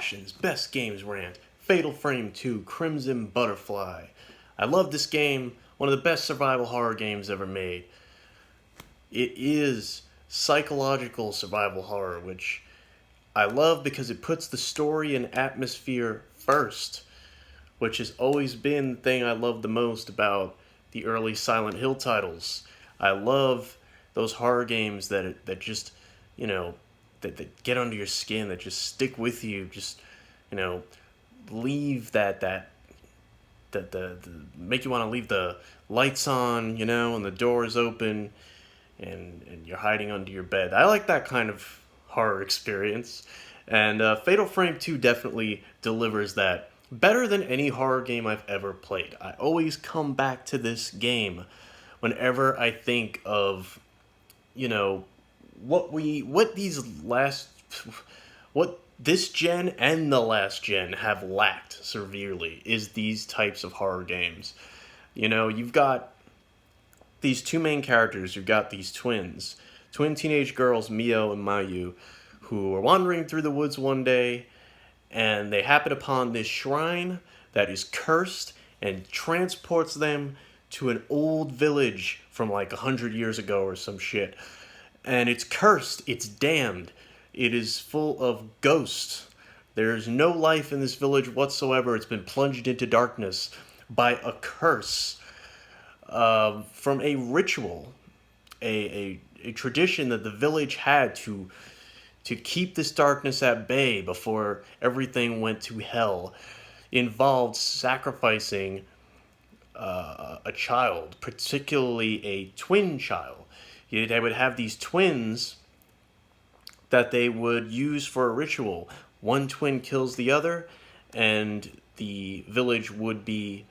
Passions, Best Games Rant, Fatal Frame 2, Crimson Butterfly. I love this game, one of the best survival horror games ever made. It is psychological survival horror, which I love because it puts the story and atmosphere first, which has always been the thing I love the most about the early Silent Hill titles. I love those horror games that just, you know, that get under your skin, that just stick with you, just, you know, leave the make you want to leave the lights on, and the doors open, and you're hiding under your bed. I like that kind of horror experience, and Fatal Frame 2 definitely delivers that better than any horror game I've ever played. I always come back to this game whenever I think of, what what this gen and the last gen have lacked severely is these types of horror games. You've got these two main characters. You've got these twin teenage girls, Mio and Mayu, who are wandering through the woods one day, and they happen upon this shrine that is cursed and transports them to an old village from like 100 years ago or some shit. And it's cursed, it's damned, it is full of ghosts. There's no life in this village whatsoever. It's been plunged into darkness by a curse from a ritual, a tradition that the village had to keep this darkness at bay before everything went to hell. Involved sacrificing a child, particularly a twin child. They would have these twins that they would use for a ritual. One twin kills the other, and the village would be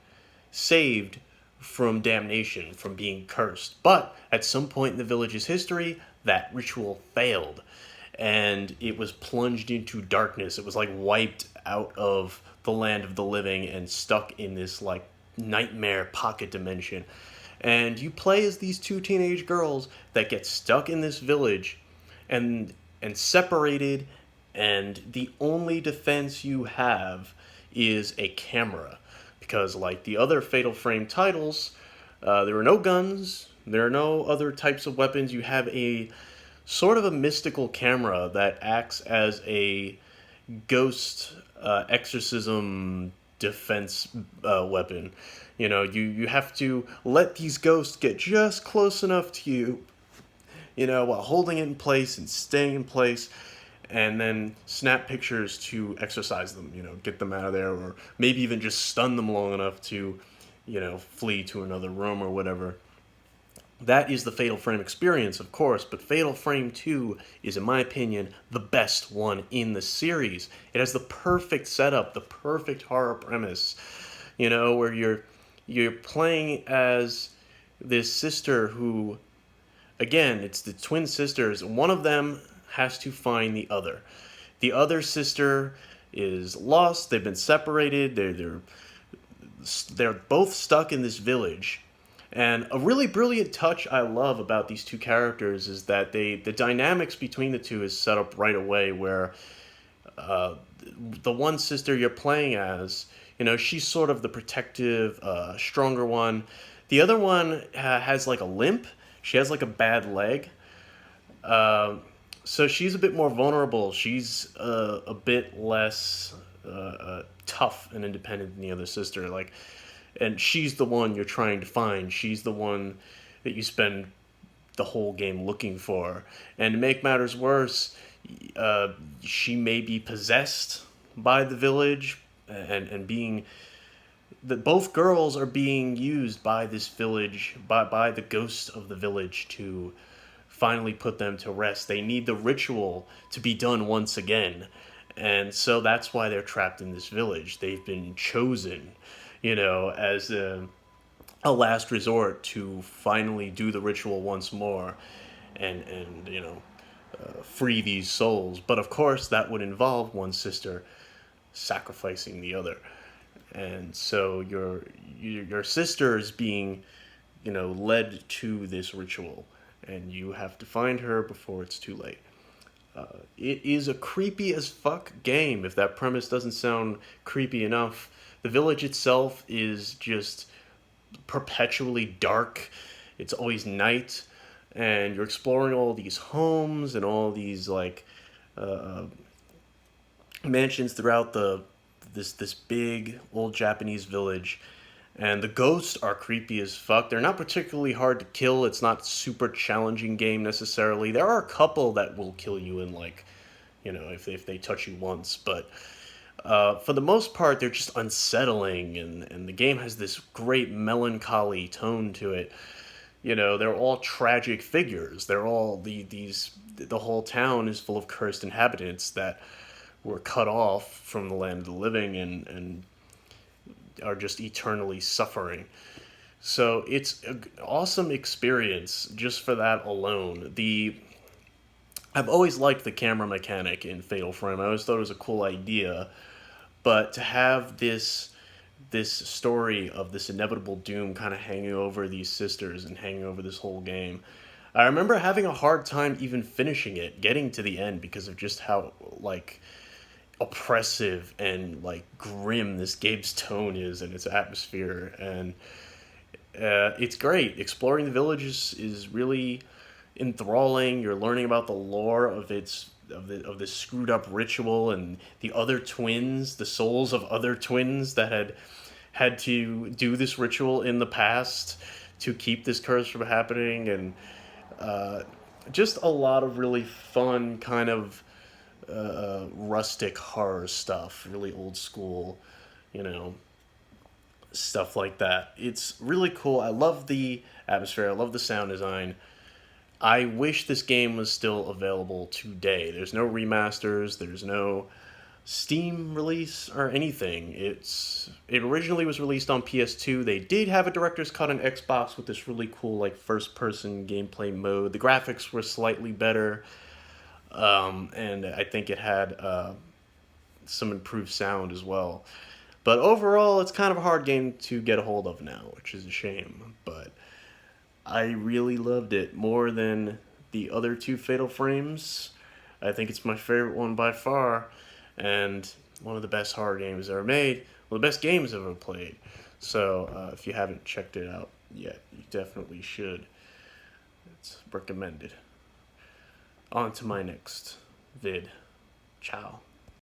saved from damnation, from being cursed. But at some point in the village's history, that ritual failed, and it was plunged into darkness. It was like wiped out of the land of the living and stuck in this like nightmare pocket dimension. And you play as these two teenage girls that get stuck in this village and separated, and the only defense you have is a camera. Because like the other Fatal Frame titles, there are no guns, there are no other types of weapons. You have a sort of a mystical camera that acts as a ghost exorcism defense weapon. You have to let these ghosts get just close enough to you, while holding it in place and staying in place, and then snap pictures to exorcise them, get them out of there, or maybe even just stun them long enough to, flee to another room or whatever. That is the Fatal Frame experience, of course, but Fatal Frame 2 is, in my opinion, the best one in the series. It has the perfect setup, the perfect horror premise, where you're playing as this sister who, again, it's the twin sisters. One of them has to find the other. The other sister is lost. They've been separated. They're both stuck in this village. And a really brilliant touch I love about these two characters is that the dynamics between the two is set up right away, where the one sister you're playing as, she's sort of the protective, stronger one. The other one has like a limp. She has like a bad leg. So she's a bit more vulnerable. She's a bit less tough and independent than the other sister. And she's the one you're trying to find. She's the one that you spend the whole game looking for. And to make matters worse, she may be possessed by the village, and being that both girls are being used by this village, by the ghost of the village, to finally put them to rest. They need the ritual to be done once again. And so that's why they're trapped in this village. They've been chosen, as a last resort to finally do the ritual once more and free these souls. But of course, that would involve one sister sacrificing the other. And so your sister is being, led to this ritual, and you have to find her before it's too late. It is a creepy as fuck game, if that premise doesn't sound creepy enough. The village itself is just perpetually dark. It's always night, and you're exploring all these homes and all these like uh, mansions throughout this big old Japanese village. And the ghosts are creepy as fuck. They're not particularly hard to kill. It's not super challenging game necessarily. There are a couple that will kill you in like, if they touch you once, but for the most part, they're just unsettling, and the game has this great melancholy tone to it. They're all tragic figures. They're all the whole town is full of cursed inhabitants that were cut off from the land of the living and are just eternally suffering. So it's an awesome experience just for that alone. I've always liked the camera mechanic in Fatal Frame. I always thought it was a cool idea, but to have this story of this inevitable doom kind of hanging over these sisters and hanging over this whole game. I remember having a hard time even finishing it, getting to the end because of just how like oppressive and like grim this game's tone is and its atmosphere. And it's great. Exploring the village is really enthralling. You're learning about the lore of this screwed up ritual and the other twins, the souls of other twins that had to do this ritual in the past to keep this curse from happening, and just a lot of really fun kind of rustic horror stuff, really old school, you know, stuff like that. It's really cool. I love the atmosphere. I love the sound design. I wish this game was still available today. There's no remasters. There's no Steam release or anything. It originally was released on PS2. They did have a director's cut on Xbox with this really cool like first person gameplay mode. The graphics were slightly better, and I think it had some improved sound as well. But overall, it's kind of a hard game to get a hold of now, which is a shame. But I really loved it more than the other two Fatal Frames. I think it's my favorite one by far, and one of the best horror games ever made. One of the best games I've ever played. So if you haven't checked it out yet, you definitely should. It's recommended. On to my next vid. Ciao.